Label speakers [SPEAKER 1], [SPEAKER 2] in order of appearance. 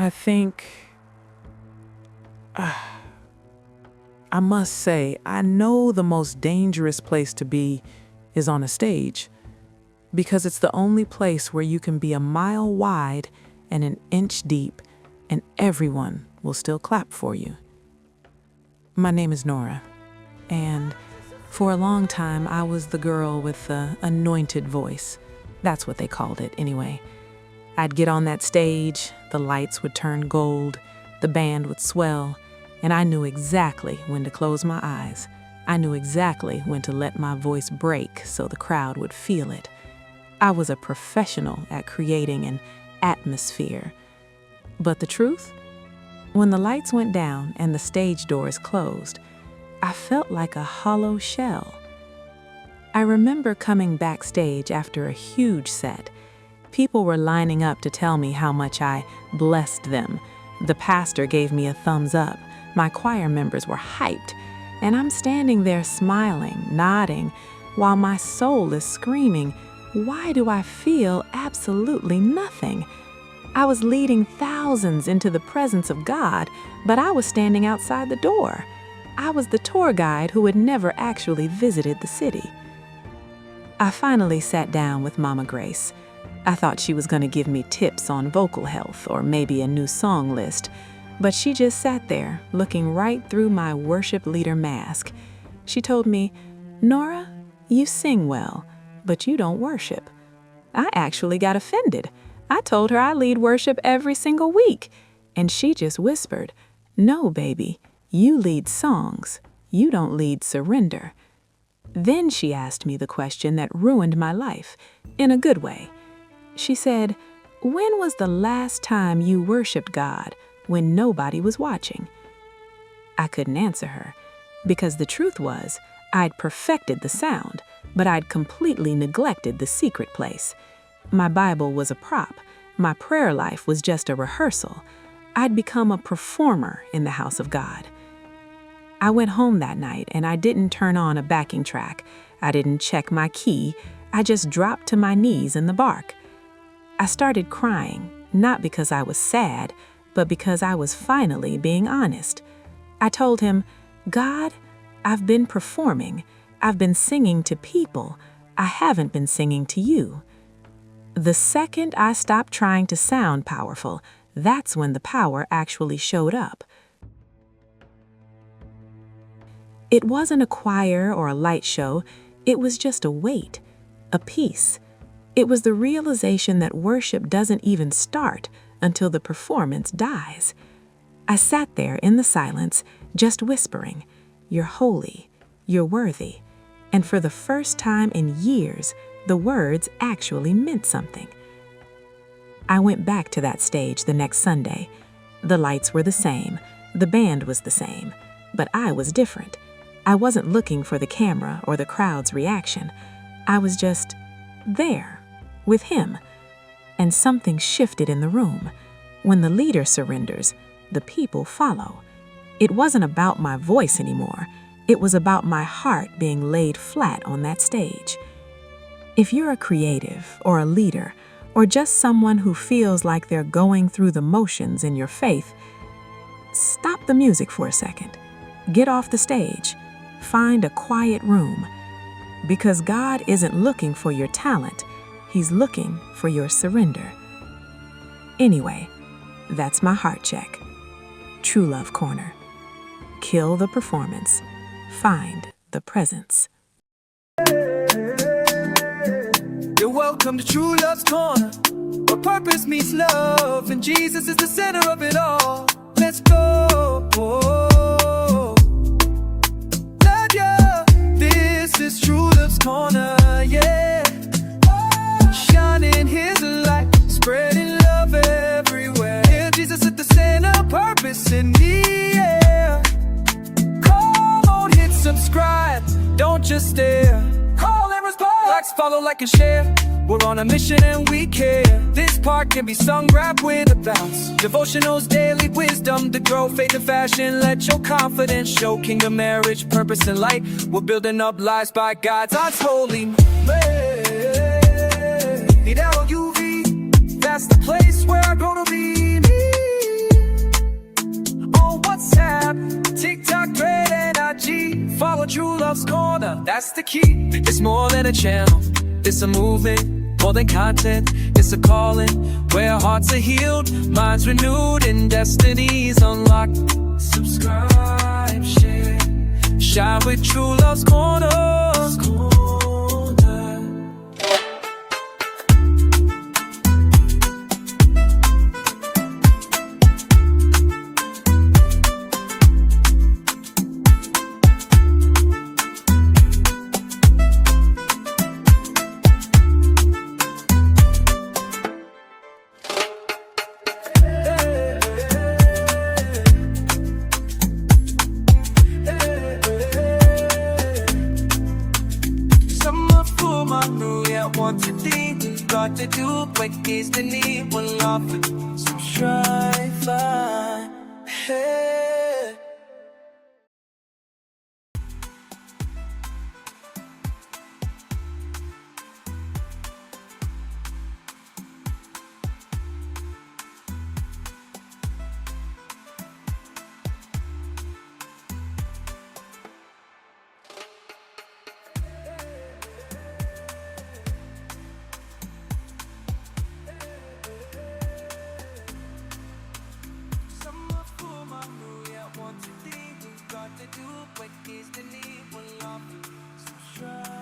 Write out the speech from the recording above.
[SPEAKER 1] I think, I must say, I know the most dangerous place to be is on a stage, because it's the only place where you can be a mile wide and an inch deep, and everyone will still clap for you. My name is Nora, and for a long time I was the girl with the anointed voice. That's what they called it anyway. I'd get on that stage, the lights would turn gold, the band would swell, and I knew exactly when to close my eyes. I knew exactly when to let my voice break so the crowd would feel it. I was a professional at creating an atmosphere. But the truth? When the lights went down and the stage doors closed, I felt like a hollow shell. I remember coming backstage after a huge set. People were lining up to tell me how much I blessed them. The pastor gave me a thumbs up. My choir members were hyped. And I'm standing there smiling, nodding, while my soul is screaming, why do I feel absolutely nothing? I was leading thousands into the presence of God, but I was standing outside the door. I was the tour guide who had never actually visited the city. I finally sat down with Mama Grace. I thought she was going to give me tips on vocal health or maybe a new song list, but she just sat there looking right through my worship leader mask. She told me, "Nora, you sing well, but you don't worship." I actually got offended. I told her I lead worship every single week, and she just whispered, "No, baby, you lead songs. You don't lead surrender." Then she asked me the question that ruined my life, in a good way. She said, "When was the last time you worshiped God when nobody was watching?" I couldn't answer her, because the truth was, I'd perfected the sound, but I'd completely neglected the secret place. My Bible was a prop. My prayer life was just a rehearsal. I'd become a performer in the house of God. I went home that night and I didn't turn on a backing track. I didn't check my key. I just dropped to my knees in the bark. I started crying, not because I was sad, but because I was finally being honest. I told him, "God, I've been performing. I've been singing to people. I haven't been singing to you." The second I stopped trying to sound powerful, that's when the power actually showed up. It wasn't a choir or a light show. It was just a weight, a peace. It was the realization that worship doesn't even start until the performance dies. I sat there in the silence, just whispering, "You're holy, you're worthy." And for the first time in years, the words actually meant something. I went back to that stage the next Sunday. The lights were the same, the band was the same, but I was different. I wasn't looking for the camera or the crowd's reaction. I was just there, with him. And something shifted in the room. When the leader surrenders, the people follow. It wasn't about my voice anymore. It was about my heart being laid flat on that stage. If you're a creative or a leader or just someone who feels like they're going through the motions in your faith, stop the music for a second. Get off the stage. Find a quiet room. Because God isn't looking for your talent. He's looking for your surrender. Anyway, that's my heart check. True Love Corner. Kill the performance. Find the presence.
[SPEAKER 2] You're welcome to True Love's Corner, where purpose meets love, and Jesus is the center of it all. Let's go. Love ya. This is True Love's Corner, yeah. Shining His light, spreading love everywhere. Yeah, Jesus at the center, purpose in the air. Come on, hit subscribe, don't just stare. Call and respond. Likes, follow, like, and share. We're on a mission and we care. This part can be sung, rap with a bounce. Devotionals, daily wisdom to grow, faith and fashion. Let your confidence show. Kingdom, marriage, purpose, and light. We're building up lives by God's unholy. Need LUV. That's the place where I'm gonna be. a true love's corner. That's the key. It's more than a channel. It's a movement, more than content. It's a calling where hearts are healed, minds renewed, and destinies unlocked. Subscribe, share, shine with True Love's Corner. Want to think, got to do quick is the need one love, some strife. Hey. Want to think, got to do quick is the need one love, some strife.